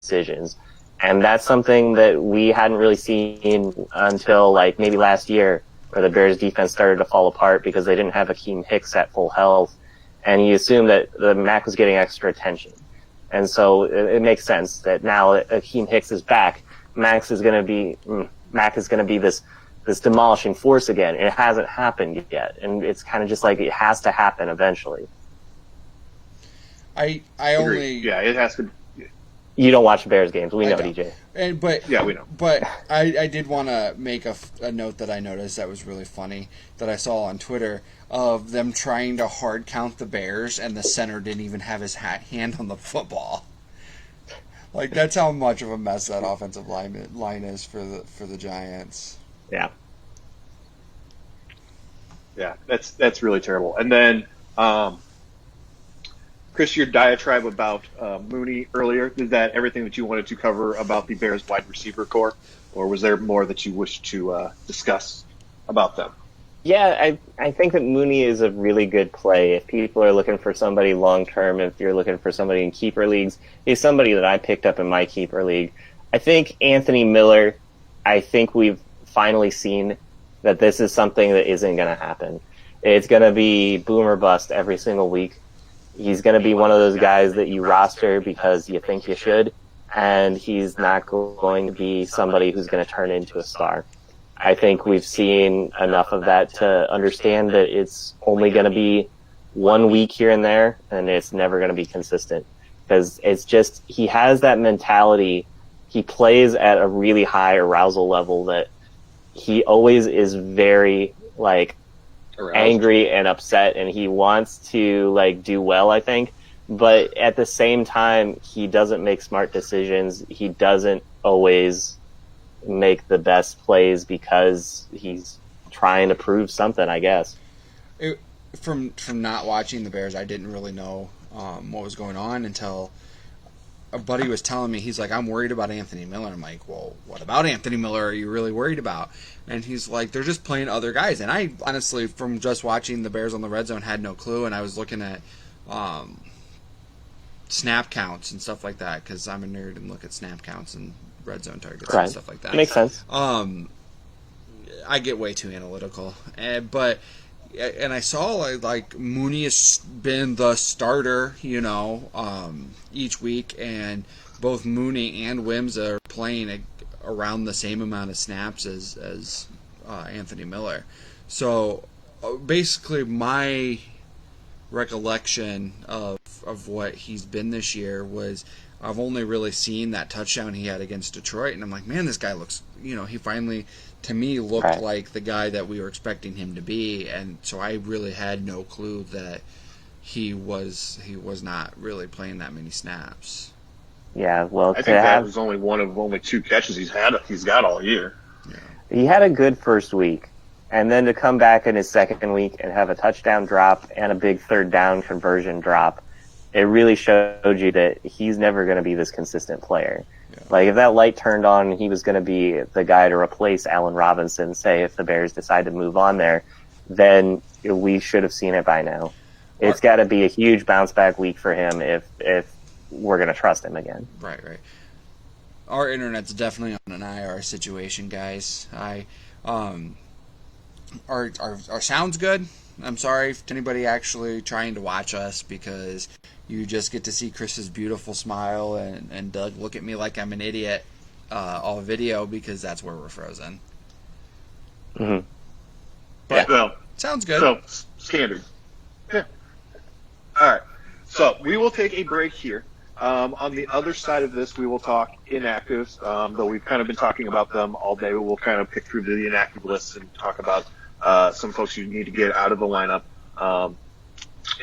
decisions. And that's something that we hadn't really seen until like maybe last year, where the Bears defense started to fall apart because they didn't have Akeem Hicks at full health. And you assume that the Mac was getting extra attention. And so it makes sense that now Akeem Hicks is back. Mac is going to be this demolishing force again. It hasn't happened yet. And it's kind of just like it has to happen eventually. I only... Yeah, it has to. You don't watch Bears games. We know, DJ. Yeah, we know. But I did want to make a note that I noticed that was really funny that I saw on Twitter of them trying to hard count the Bears, and the center didn't even have his hand on the football. Like, that's how much of a mess that offensive line is for the Giants. Yeah. Yeah, that's really terrible. And then, Chris, your diatribe about Mooney earlier, is that everything that you wanted to cover about the Bears wide receiver core, or was there more that you wished to discuss about them? Yeah, I think that Mooney is a really good play. If people are looking for somebody long-term, if you're looking for somebody in keeper leagues, he's somebody that I picked up in my keeper league. I think Anthony Miller, I think we've finally seen that this is something that isn't going to happen. It's going to be boom or bust every single week. He's going to be one of those guys that you roster because you think you should, and he's not going to be somebody who's going to turn into a star. I think we've seen enough of that to understand that it's only going to be 1 week here and there, and it's never going to be consistent. Because it's just, he has that mentality. He plays at a really high arousal level that he always is very, like, angry and upset, and he wants to, like, do well, I think. But at the same time, he doesn't make smart decisions. He doesn't always make the best plays because he's trying to prove something, I guess. From not watching the Bears, I didn't really know what was going on until a buddy was telling me, he's like, I'm worried about Anthony Miller. I'm like, well, what about Anthony Miller are you really worried about? And he's like, they're just playing other guys. And I honestly, from just watching the Bears on the red zone, had no clue. And I was looking at snap counts and stuff like that because I'm a nerd and look at snap counts and red zone targets and stuff like that. Makes sense. I get way too analytical. But I saw like Mooney has been the starter, each week, and both Mooney and Wims are playing around the same amount of snaps as Anthony Miller. So basically, my recollection of what he's been this year was I've only really seen that touchdown he had against Detroit, and I'm like, man, this guy looks, he finally, to me, looked like the guy that we were expecting him to be, and so I really had no clue that he was not really playing that many snaps. Yeah, well, I think that was only one of only 2 catches he's got all year. Yeah. He had a good first week, and then to come back in his second week and have a touchdown drop and a big third down conversion drop, it really showed you that he's never going to be this consistent player. Yeah. Like, if that light turned on, he was going to be the guy to replace Allen Robinson, say, if the Bears decide to move on there, then we should have seen it by now. It's got to be a huge bounce-back week for him if we're going to trust him again. Right. Our internet's definitely on an IR situation, guys. Our sound's good. I'm sorry to anybody actually trying to watch us because you just get to see Chris's beautiful smile and Doug look at me like I'm an idiot all video because that's where we're frozen. Mm-hmm. But well, sounds good. So, standard. Yeah. All right. So we will take a break here. On the other side of this, we will talk inactives, though we've kind of been talking about them all day. We'll kind of pick through the inactive list and talk about some folks you need to get out of the lineup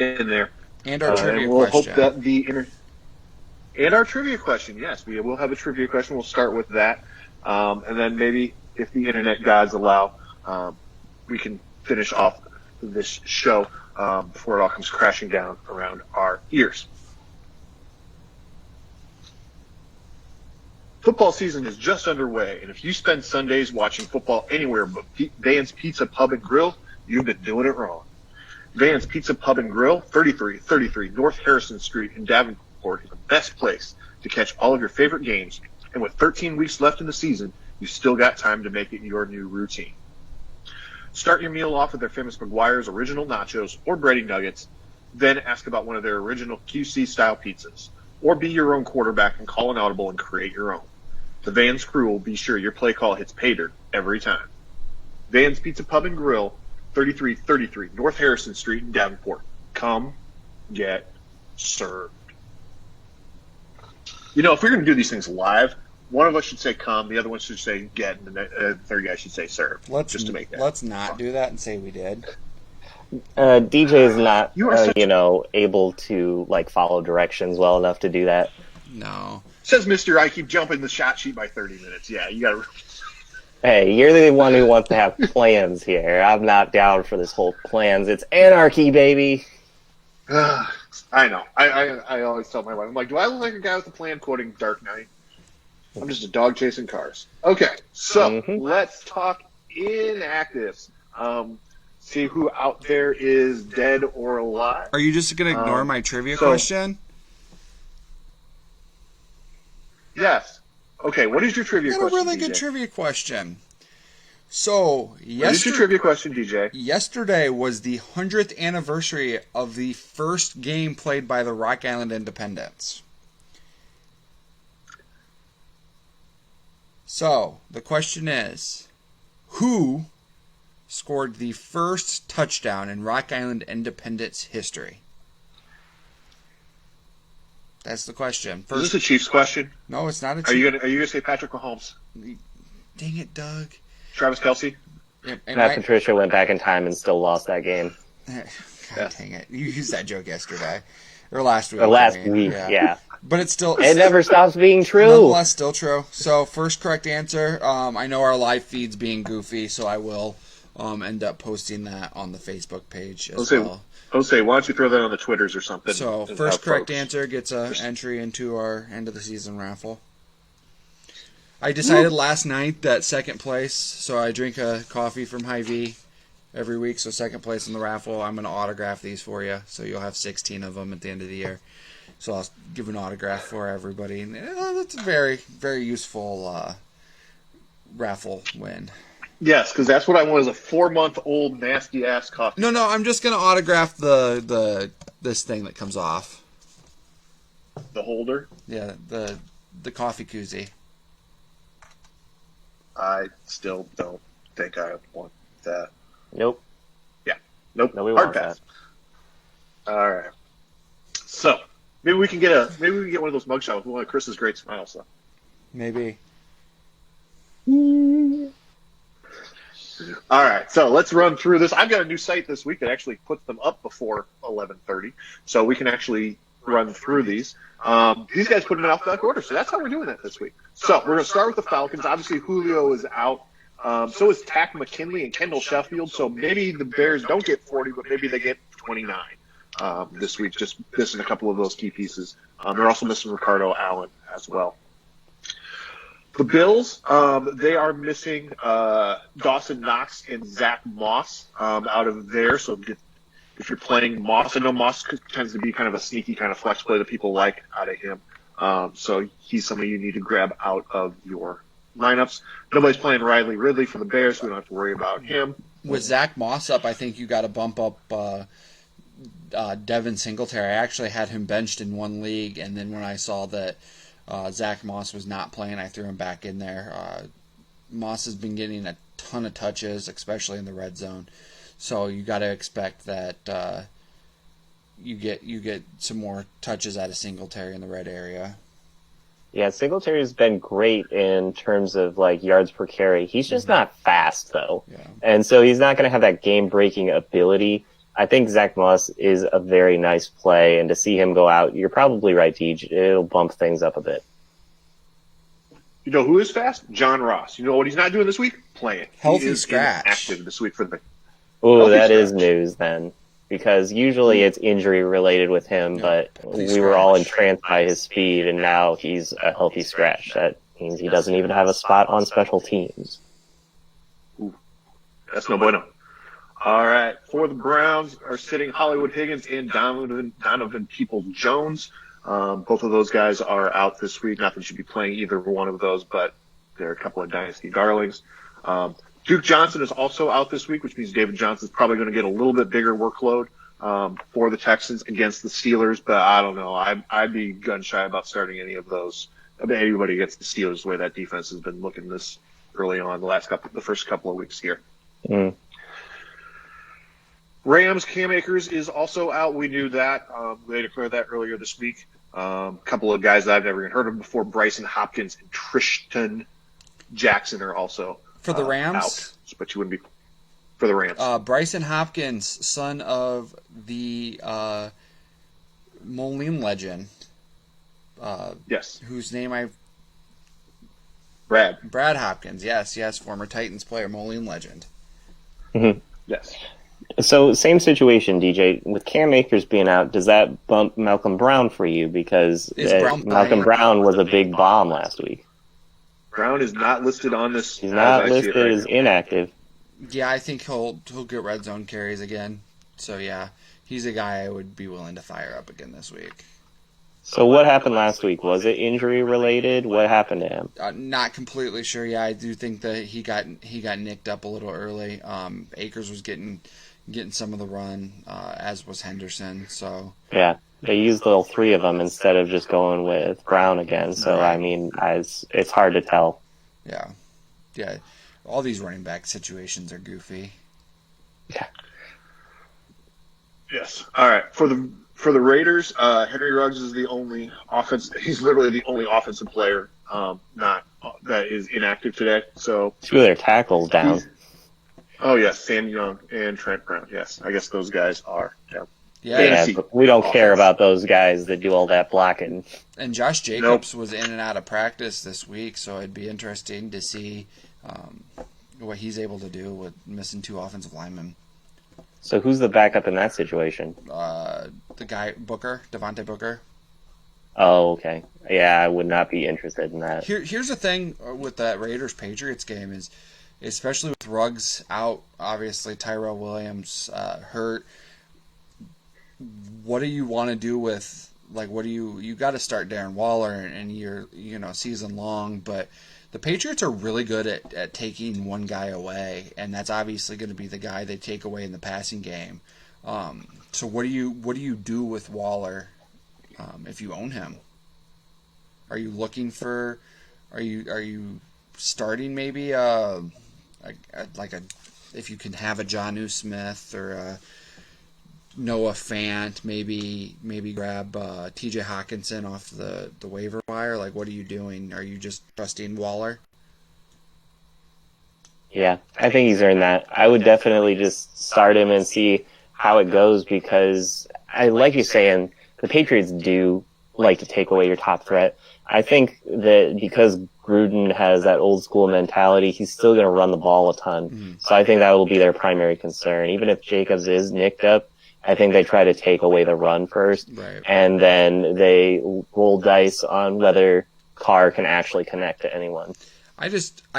in there. And our trivia we'll question. Hope that and our trivia question, yes. We will have a trivia question. We'll start with that. And then maybe, if the internet gods allow, we can finish off this show before it all comes crashing down around our ears. Football season is just underway, and if you spend Sundays watching football anywhere but Van's Pizza Pub and Grill, you've been doing it wrong. Van's Pizza Pub and Grill, 3333 North Harrison Street in Davenport, is the best place to catch all of your favorite games, and with 13 weeks left in the season, you still got time to make it your new routine. Start your meal off with their famous McGuire's Original Nachos or Bready Nuggets, then ask about one of their original QC-style pizzas. Or be your own quarterback and call an audible and create your own. The Vans crew will be sure your play call hits pay dirt every time. Vans Pizza Pub and Grill, 3333 North Harrison Street in Davenport. Come get served. You know, if we're going to do these things live, one of us should say come, the other one should say get, and the third guy should say serve. Just to make that. Let's not do that and say we did. DJ is not, able to follow directions well enough to do that. No. Says Mr. I keep jumping the shot sheet by 30 minutes. Yeah, you got to. Hey, you're the one who wants to have plans here. I'm not down for this whole plans. It's anarchy, baby. I know. I always tell my wife, I'm like, do I look like a guy with a plan quoting Dark Knight? I'm just a dog chasing cars. Okay, so let's talk inactives. See who out there is dead or alive. Are you just going to ignore my trivia question? Yes. Okay, what is your trivia question, I got a really DJ? good trivia question. So, what is your trivia question, DJ? Yesterday was the 100th anniversary of the first game played by the Rock Island Independents. So, the question is, who scored the first touchdown in Rock Island Independence history? That's the question. Is this a Chiefs question? No, it's not a Chiefs. Are you gonna say Patrick Mahomes? Dang it, Doug. Travis Kelce? Matt Patricia went back in time and still lost that game. God dang it. You used that joke yesterday. Or last week. Or last week, yeah. But it's still... It never stops being true. Nonetheless, still true. So, first correct answer. I know our live feed's being goofy, so I will end up posting that on the Facebook page as well. Jose, why don't you throw that on the Twitters or something? So, first correct answer gets an entry into our end of the season raffle. I decided last night that second place, so I drink a coffee from Hy-Vee every week, so second place in the raffle. I'm going to autograph these for you, so you'll have 16 of them at the end of the year. So I'll give an autograph for everybody. And that's a very, very useful raffle win. Yes, because that's what I want is a 4-month-old nasty-ass coffee. No, I'm just going to autograph this thing that comes off. The holder? Yeah, the coffee koozie. I still don't think I want that. Nope. Yeah. Nope. No, we Hard want pass. That. All right. So maybe we can get one of those mugshots with one of Chris's great smiles. Though. Maybe. All right. So let's run through this. I've got a new site this week that actually puts them up before 11:30, so we can actually run through these. These guys put it in alphabetical order, so that's how we're doing it this week. So we're going to start with the Falcons. Obviously, Julio is out. So is Tack McKinley and Kendall Sheffield. So maybe the Bears don't get 40, but maybe they get 29 this week, just missing a couple of those key pieces. They're also missing Ricardo Allen as well. The Bills, they are missing Dawson Knox and Zach Moss out of there. So if you're playing Moss, I know Moss tends to be kind of a sneaky kind of flex play that people like out of him. So he's somebody you need to grab out of your lineups. Nobody's playing Riley Ridley for the Bears, so we don't have to worry about him. With Zach Moss up, I think you got to bump up Devin Singletary. I actually had him benched in one league, and then when I saw that Zach Moss was not playing, I threw him back in there. Moss has been getting a ton of touches, especially in the red zone. So you got to expect that you get some more touches out of Singletary in the red area. Yeah, Singletary's been great in terms of yards per carry. He's just not fast though, and so he's not going to have that game-breaking ability. I think Zach Moss is a very nice play, and to see him go out, you're probably right, Deej. It'll bump things up a bit. You know who is fast? John Ross. You know what he's not doing this week? Playing. Healthy he is scratch. Active this week for the. Oh, that is news then, because usually it's injury related with him, but we were all entranced by his speed, and now he's a healthy scratch. That means he doesn't even have a spot on special teams. Ooh, that's no bueno. All right, for the Browns are sitting Hollywood Higgins and Donovan Peoples-Jones. Both of those guys are out this week. Not that you should be playing either one of those, but they're a couple of dynasty darlings. Duke Johnson is also out this week, which means David Johnson's probably going to get a little bit bigger workload for the Texans against the Steelers. But I don't know. I'd be gun shy about starting any of those. I mean, anybody against the Steelers, the way that defense has been looking this early on, the first couple of weeks here. Mm. Rams, Cam Akers is also out. We knew that. They declared that earlier this week. A couple of guys that I've never even heard of before, Bryson Hopkins and Tristan Jackson, are also For the Rams? out. But you wouldn't be for the Rams. Bryson Hopkins, son of the Moline legend. Yes. Whose name Brad. Brad Hopkins, yes, former Titans player, Moline legend. Mm-hmm. Yes. So same situation, DJ. With Cam Akers being out, does that bump Malcolm Brown for you? Because Malcolm Brown was a big bomb last week. Brown is not listed on this. He's not listed as inactive. Yeah, I think he'll get red zone carries again. So yeah, he's a guy I would be willing to fire up again this week. So what happened last week? Was it injury related? What happened to him? Not completely sure. Yeah, I do think that he got nicked up a little early. Akers was getting some of the run, as was Henderson. So yeah, they used all three of them instead of just going with Brown again. So right. I mean, it's hard to tell. Yeah. All these running back situations are goofy. Yeah. Yes. All right. For the Raiders, Henry Ruggs is the only offense. He's literally the only offensive player that is inactive today. So two of their tackles down. Oh yes, Sam Young and Trent Brown. Yes, I guess those guys are down. Yeah, but we don't care about those guys that do all that blocking. And Josh Jacobs was in and out of practice this week, so it'd be interesting to see what he's able to do with missing two offensive linemen. So who's the backup in that situation? The guy Booker, Devontae Booker. Oh, okay. Yeah, I would not be interested in that. Here's the thing with that Raiders-Patriots game is, especially with Ruggs out, obviously Tyrell Williams hurt. What do you want to do with, like, you got to start Darren Waller and you're, season long, but the Patriots are really good at taking one guy away, and that's obviously going to be the guy they take away in the passing game. So what do you do with Waller if you own him? Are you looking for? Are you starting maybe if you can have a Jonnu Smith or a Noah Fant, maybe grab T.J. Hawkinson off the waiver wire? Like, what are you doing? Are you just trusting Waller? Yeah, I think he's earned that. I would definitely just start him and see how it goes because, like you're saying, the Patriots do like to take away your top threat. I think that because Gruden has that old school mentality, he's still going to run the ball a ton. Mm-hmm. So I think that will be their primary concern. Even if Jacobs is nicked up, I think they try to take away the run first, right, and then they roll dice on whether Carr can actually connect to anyone. I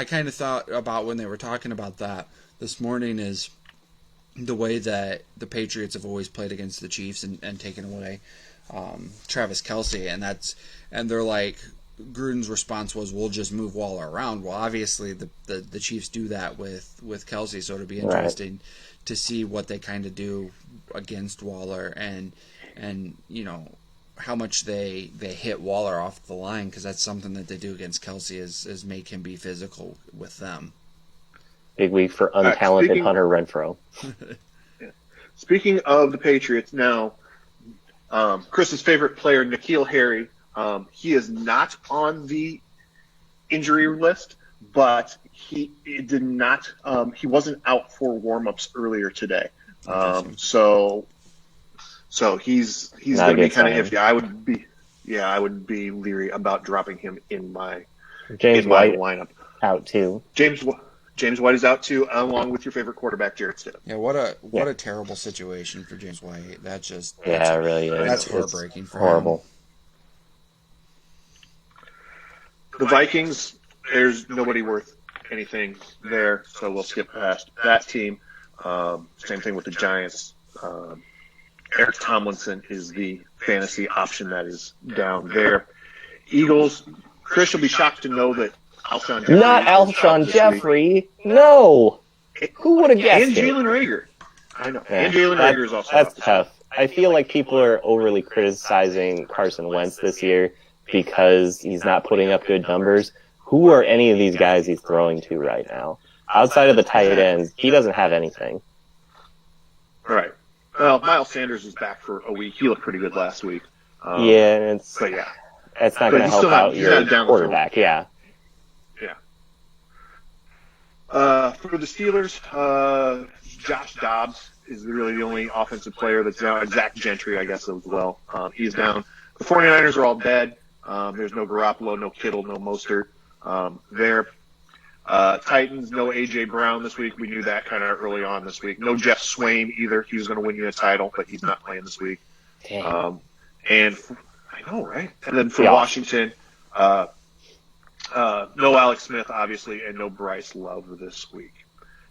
kind of thought about when they were talking about that this morning is the way that the Patriots have always played against the Chiefs and taken away Travis Kelce, and they're like, Gruden's response was, we'll just move Waller around. Well, obviously the Chiefs do that with Kelce, so it'll be interesting to see what they kind of do against Waller and how much they hit Waller off the line, because that's something that they do against Kelce is make him be physical with them. Big week for untalented Hunter Renfrow. Yeah. Speaking of the Patriots now, Chris's favorite player, N'Keal Harry, he is not on the injury list, but he wasn't out for warm-ups earlier today. So he's going to be kind of iffy. I would be leery about dropping him in my lineup. Out too. James White is out too, along with your favorite quarterback, Jarrett Stidham. Yeah, what a terrible situation for James White. It really is. That's heartbreaking for horrible. him. The Vikings, there's nobody worth anything there, so we'll skip past that team. Same thing with the Giants. Eric Tomlinson is the fantasy option that is down there. Eagles, Chris will be shocked to know that Alshon Jeffrey Not is out Alshon this Jeffrey. week. No. Who would have guessed And it? Jalen Rager. I know. Yeah, And Jalen Rager is also that's out this tough. I feel like people are overly criticizing Carson Wentz this year because he's not putting up good numbers. Who are any of these guys he's throwing to right now? Outside of the tight ends, he doesn't have anything. week. Right. Well, Miles Sanders is back for a week. He looked pretty good last week. Yeah, and But yeah. it's not But going to he's help still not- out he's your not down the quarterback. Yeah. For the Steelers, Josh Dobbs is really the only offensive player that's down. Zach Gentry, I guess, as well. He's down. The 49ers are all dead. There's no Garoppolo, no Kittle, no Mostert there. Titans, no A.J. Brown this week. We knew that kind of early on this week. No Jeff Swain either. He was going to win you a title, but he's not playing this week. Dang. I know, right? And then for Yeah. Washington, no Alex Smith, obviously, and no Bryce Love this week.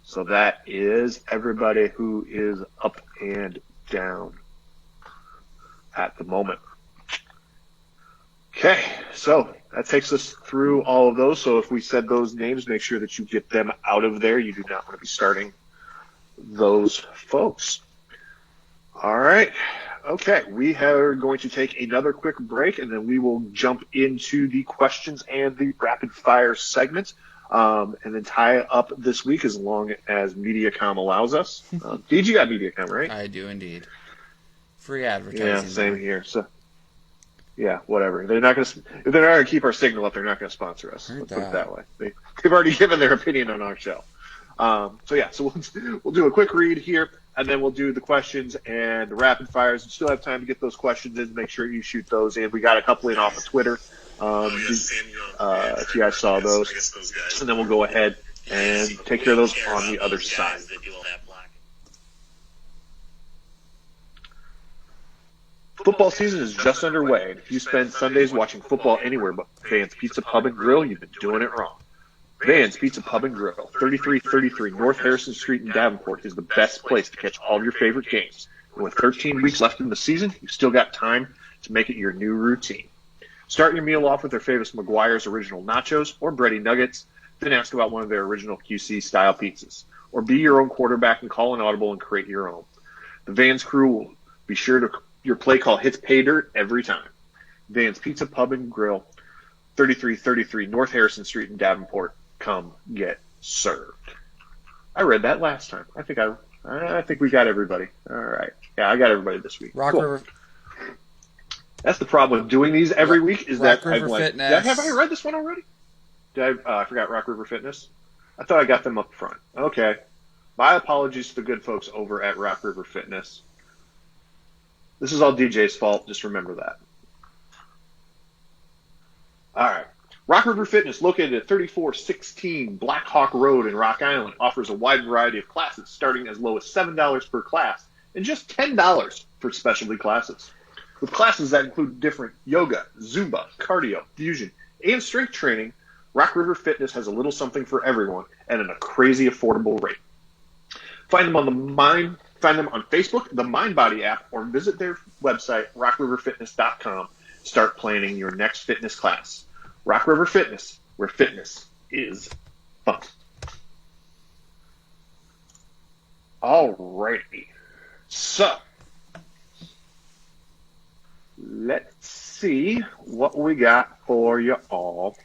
So that is everybody who is up and down at the moment. Okay, so that takes us through all of those. So if we said those names, make sure that you get them out of there. You do not want to be starting those folks. All right. Okay, we are going to take another quick break, and then we will jump into the questions and the rapid fire segment, and then tie up this week as long as MediaCom allows us. Did you got MediaCom, right? I do indeed. Free advertising. Yeah, same there. here. So, yeah, whatever. They're not going to. If they're not going to keep our signal up, they're not going to sponsor us. Heard Let's put it that. that way. They've already given their opinion on our show. So we'll do a quick read here, and then we'll do the questions and the rapid fires. We still have time to get those questions in. Make sure you shoot those in. We got a couple in off of Twitter. If you guys saw those, and then we'll go ahead and take care of those on the other side. Football season is just underway, and if you spend Sundays watching football anywhere but Van's Pizza Pub and Grill, you've been doing it wrong. Van's Pizza Pub and Grill, 3333 North Harrison Street in Davenport, is the best place to catch all of your favorite games. And with 13 weeks left in the season, you've still got time to make it your new routine. Start your meal off with their famous McGuire's Original Nachos or Bready Nuggets, then ask about one of their original QC-style pizzas. Or be your own quarterback and call an audible and create your own. The Van's crew will be sure to your play call hits pay dirt every time. Van's Pizza Pub and Grill, 3333 North Harrison Street in Davenport. Come get served. I read that last time. I think we got everybody. All right. Yeah, I got everybody this week. Rock Cool. River. That's the problem with doing these every week is Rock that River I'm like, Fitness. have I read this one already? I forgot Rock River Fitness. I thought I got them up front. Okay. My apologies to the good folks over at Rock River Fitness. This is all DJ's fault. Just remember that. All right. Rock River Fitness, located at 3416 Black Hawk Road in Rock Island, offers a wide variety of classes starting as low as $7 per class and just $10 for specialty classes. With classes that include different yoga, Zumba, cardio, fusion, and strength training, Rock River Fitness has a little something for everyone and at a crazy affordable rate. Find them on Facebook, the MindBody app, or visit their website, rockriverfitness.com. Start planning your next fitness class. Rock River Fitness, where fitness is fun. Alrighty. So, let's see what we got for you all.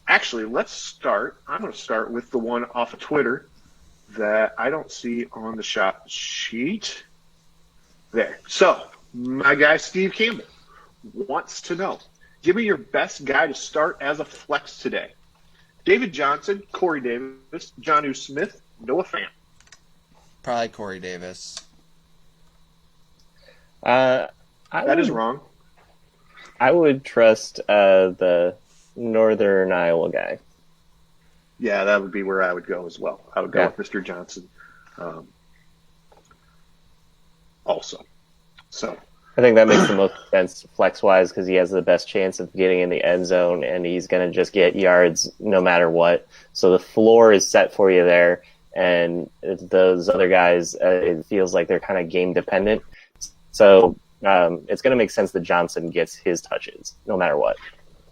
Actually, I'm going to start with the one off of Twitter that I don't see on the shop sheet. There. So, my guy Steve Campbell wants to know, give me your best guy to start as a flex today. David Johnson, Corey Davis, Jonnu Smith, Noah Fant. Probably Corey Davis. That is wrong. I would trust the Northern Iowa guy. Yeah, that would be where I would go as well. I would go with Mr. Johnson also. So I think that makes the most sense flex-wise because he has the best chance of getting in the end zone, and he's going to just get yards no matter what. So the floor is set for you there, and those other guys, it feels like they're kind of game-dependent. So it's going to make sense that Johnson gets his touches no matter what,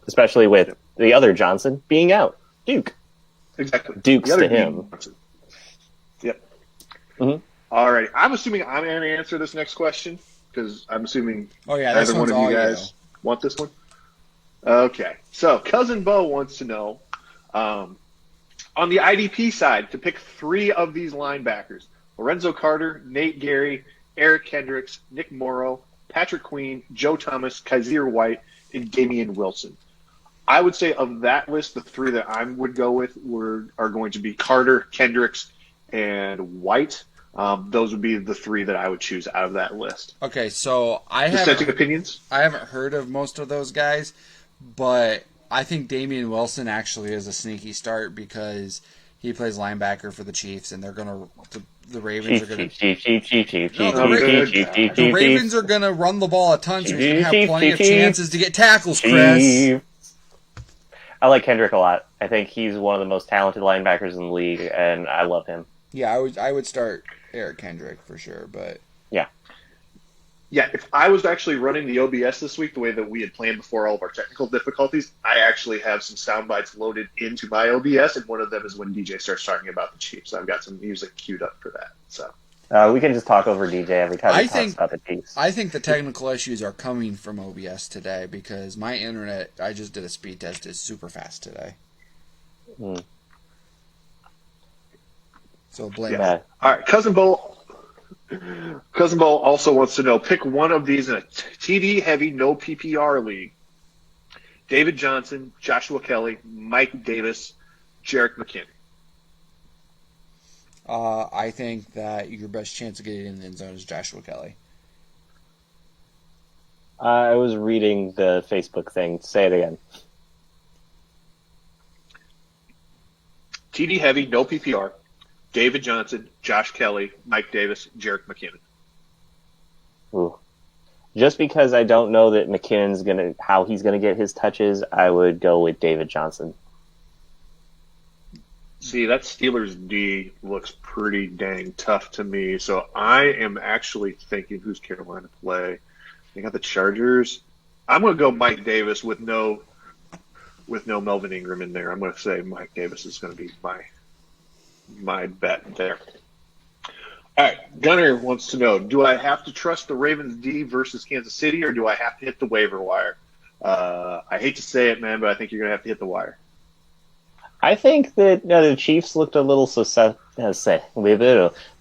especially with the other Johnson being out. Duke. Exactly. Duke's to him. Yep. Mm-hmm. All right. I'm assuming I'm going to answer this next question because I'm assuming this either one one's of you all guys want this one. Okay. So Cousin Bo wants to know, on the IDP side, to pick 3 of these linebackers: Lorenzo Carter, Nate Gary, Eric Kendricks, Nick Morrow, Patrick Queen, Joe Thomas, Kaiser White, and Damian Wilson. I would say of that list, the 3 that I would go with are going to be Carter, Kendricks, and White. Those would be the 3 that I would choose out of that list. Okay, so Dissenting opinions? I haven't heard of most of those guys, but I think Damian Wilson actually is a sneaky start because he plays linebacker for the Chiefs, and they're gonna the Ravens are gonna the Ravens are gonna run the ball a ton, so he's gonna have plenty of chances to get tackles, Chris. I like Kendrick a lot. I think he's one of the most talented linebackers in the league, and I love him. Yeah, I would start Eric Kendrick for sure, but yeah, if I was actually running the OBS this week the way that we had planned before all of our technical difficulties, I actually have some sound bites loaded into my OBS, and one of them is when DJ starts talking about the Chiefs. I've got some music queued up for that. So we can just talk over DJ every time he talks about the Chiefs. I think the technical issues are coming from OBS today because my internet, I just did a speed test, is super fast today. So blame that. All right, Cousin Bo also wants to know, pick one of these in a TD heavy, no PPR league: David Johnson, Joshua Kelly, Mike Davis, Jerick McKinnon. I think that your best chance of getting in the end zone is Joshua Kelly. I was reading the Facebook thing. Say it again. TD heavy, no PPR: David Johnson, Josh Kelly, Mike Davis, Jerick McKinnon. Ooh. Just because I don't know that McKinnon's how he's gonna get his touches, I would go with David Johnson. See, that Steelers D looks pretty dang tough to me. So I am actually thinking, who's Carolina play? They got the Chargers. I'm going to go Mike Davis with no Melvin Ingram in there. I'm going to say Mike Davis is going to be my bet there. All right, Gunner wants to know, do I have to trust the Ravens D versus Kansas City, or do I have to hit the waiver wire? I hate to say it, man, but I think you're going to have to hit the wire. I think that the Chiefs looked a little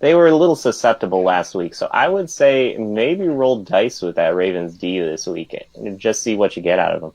they were a little susceptible last week, so I would say maybe roll dice with that Ravens D this weekend and just see what you get out of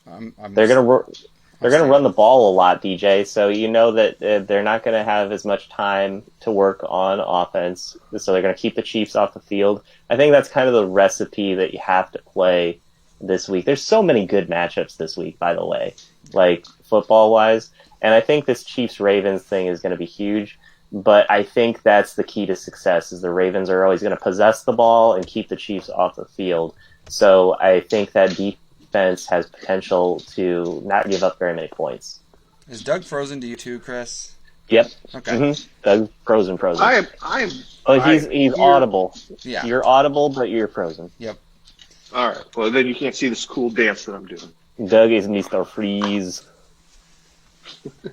them. They're gonna run the ball a lot, DJ. So you know that they're not gonna have as much time to work on offense, so they're gonna keep the Chiefs off the field. I think that's kind of the recipe that you have to play this week. There's so many good matchups this week, by the way, like football-wise, and I think this Chiefs-Ravens thing is going to be huge, but I think that's the key to success, is the Ravens are always going to possess the ball and keep the Chiefs off the field. So I think that defense has potential to not give up very many points. Is Doug frozen to you too, Chris? Yep. Okay. Mm-hmm. Doug frozen. I am. Oh, he's audible. Yeah. You're audible, but you're frozen. Yep. All right. Well, then you can't see this cool dance that I'm doing. Doug is Mr. Freeze.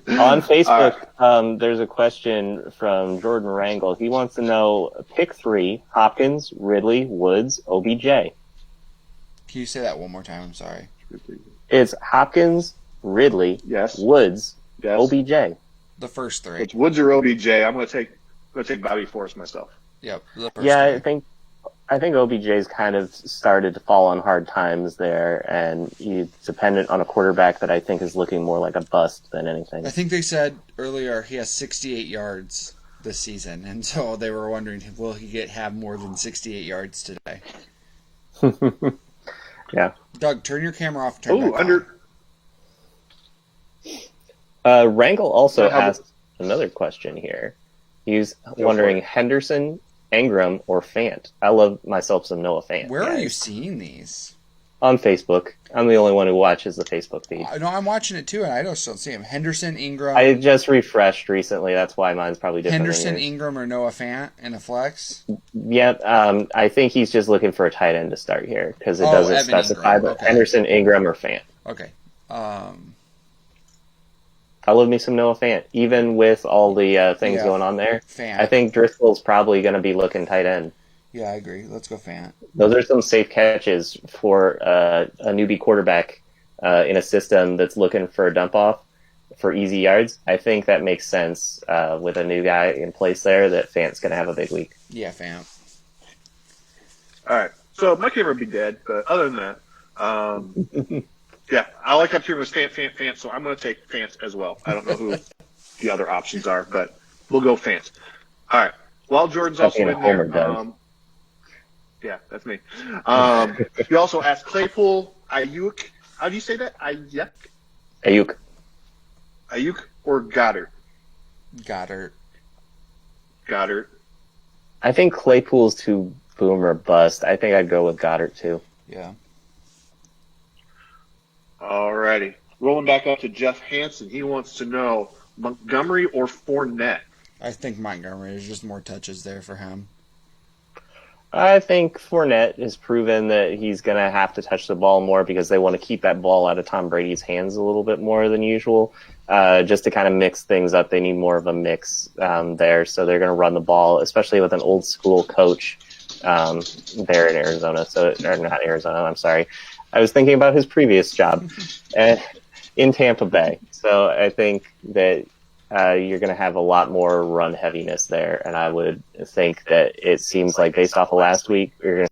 On Facebook, there's a question from Jordan Rangel. He wants to know, pick 3: Hopkins, Ridley, Woods, OBJ. Can you say that one more time? I'm sorry. It's Hopkins, Ridley, yes, Woods, yes, OBJ. The first 3. It's Woods or OBJ. I'm going to take Bobby Forrest myself. Yep. The first 3. I think OBJ's kind of started to fall on hard times there, and he's dependent on a quarterback that I think is looking more like a bust than anything. I think they said earlier he has 68 yards this season, and so they were wondering, will he have more than 68 yards today? Yeah. Doug, turn your camera off. Turn back on. Rangel also asked another question here. He's wondering, Henderson, Engram, or Fant. I love myself some Noah Fant. Where are you seeing these? On Facebook. I'm the only one who watches the Facebook feed. No, I'm watching it too, and I just don't see him. Henderson, Ingram. I just refreshed recently. That's why mine's probably different. Henderson, than yours. Ingram, or Noah Fant in a flex. Yep. I think he's just looking for a tight end to start here because it doesn't Evan specify. Ingram. But Okay. Henderson, Ingram, or Fant. Okay. I love me some Noah Fant, even with all the things Yeah. going on there. Fant. I think Driscoll's probably going to be looking tight end. Yeah, I agree. Let's go Fant. Those are some safe catches for a newbie quarterback in a system that's looking for a dump off for easy yards. I think that makes sense with a new guy in place there that Fant's going to have a big week. Yeah, Fant. All right. So my camera would be dead, but other than that, yeah, I like that was Fant, so I'm going to take Fant as well. I don't know who the other options are, but we'll go Fant. All right. While Jordan's also Something in a homer there, does. yeah, that's me. You also asked Claypool, Ayuk. How do you say that? Ayuk. Ayuk or Goddard? Goddard. Goddard. I think Claypool's too boom or bust. I think I'd go with Goddard too. Yeah. Alrighty. Rolling back up to Jeff Hansen. He wants to know Montgomery or Fournette. I think Montgomery. There's just more touches there for him. I think Fournette has proven that he's going to have to touch the ball more because they want to keep that ball out of Tom Brady's hands a little bit more than usual. Just to kind of mix things up, they need more of a mix there. So they're going to run the ball, especially with an old school coach there in Arizona. Or not Arizona, I'm sorry. I was thinking about his previous job in Tampa Bay. So I think that you're going to have a lot more run heaviness there. And I would think that it seems like based off of last week, you're going to